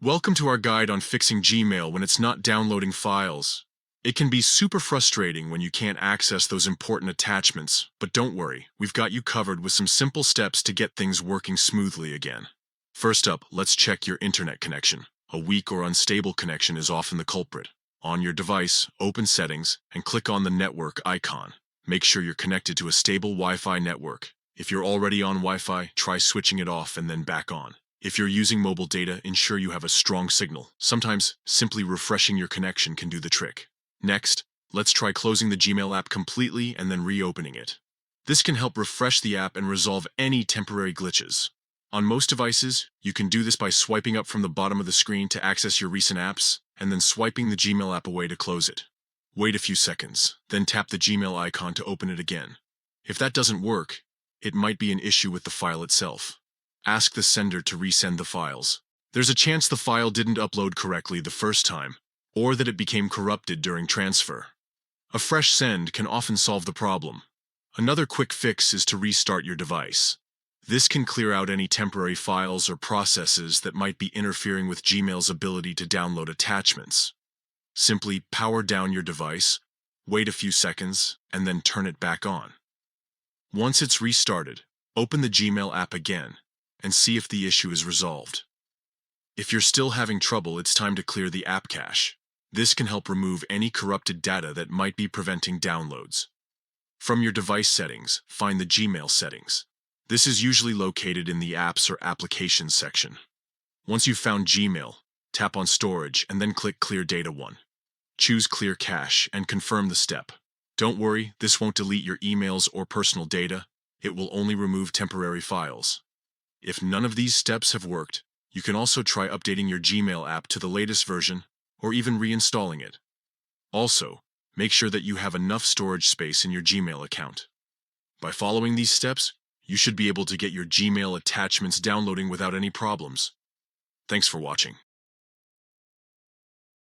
Welcome to our guide on fixing Gmail when it's not downloading files. It can be super frustrating when you can't access those important attachments, but don't worry, we've got you covered with some simple steps to get things working smoothly again. First up, let's check your internet connection. A weak or unstable connection is often the culprit. On your device, open Settings and click on the network icon. Make sure you're connected to a stable Wi-Fi network. If you're already on Wi-Fi, try switching it off and then back on. If you're using mobile data, ensure you have a strong signal. Sometimes, simply refreshing your connection can do the trick. Next, let's try closing the Gmail app completely and then reopening it. This can help refresh the app and resolve any temporary glitches. On most devices, you can do this by swiping up from the bottom of the screen to access your recent apps, and then swiping the Gmail app away to close it. Wait a few seconds, then tap the Gmail icon to open it again. If that doesn't work, it might be an issue with the file itself. Ask the sender to resend the files. There's a chance the file didn't upload correctly the first time, or that it became corrupted during transfer. A fresh send can often solve the problem. Another quick fix is to restart your device. This can clear out any temporary files or processes that might be interfering with Gmail's ability to download attachments. Simply power down your device, wait a few seconds, and then turn it back on. Once it's restarted, open the Gmail app again and see if the issue is resolved. If you're still having trouble, it's time to clear the app cache. This can help remove any corrupted data that might be preventing downloads. From your device settings, find the Gmail settings. This is usually located in the Apps or Applications section. Once you've found Gmail, tap on Storage and then click Clear Data 1. Choose Clear Cache and confirm the step. Don't worry, this won't delete your emails or personal data. It will only remove temporary files. If none of these steps have worked, you can also try updating your Gmail app to the latest version or even reinstalling it. Also, make sure that you have enough storage space in your Gmail account. By following these steps, you should be able to get your Gmail attachments downloading without any problems. Thanks for watching.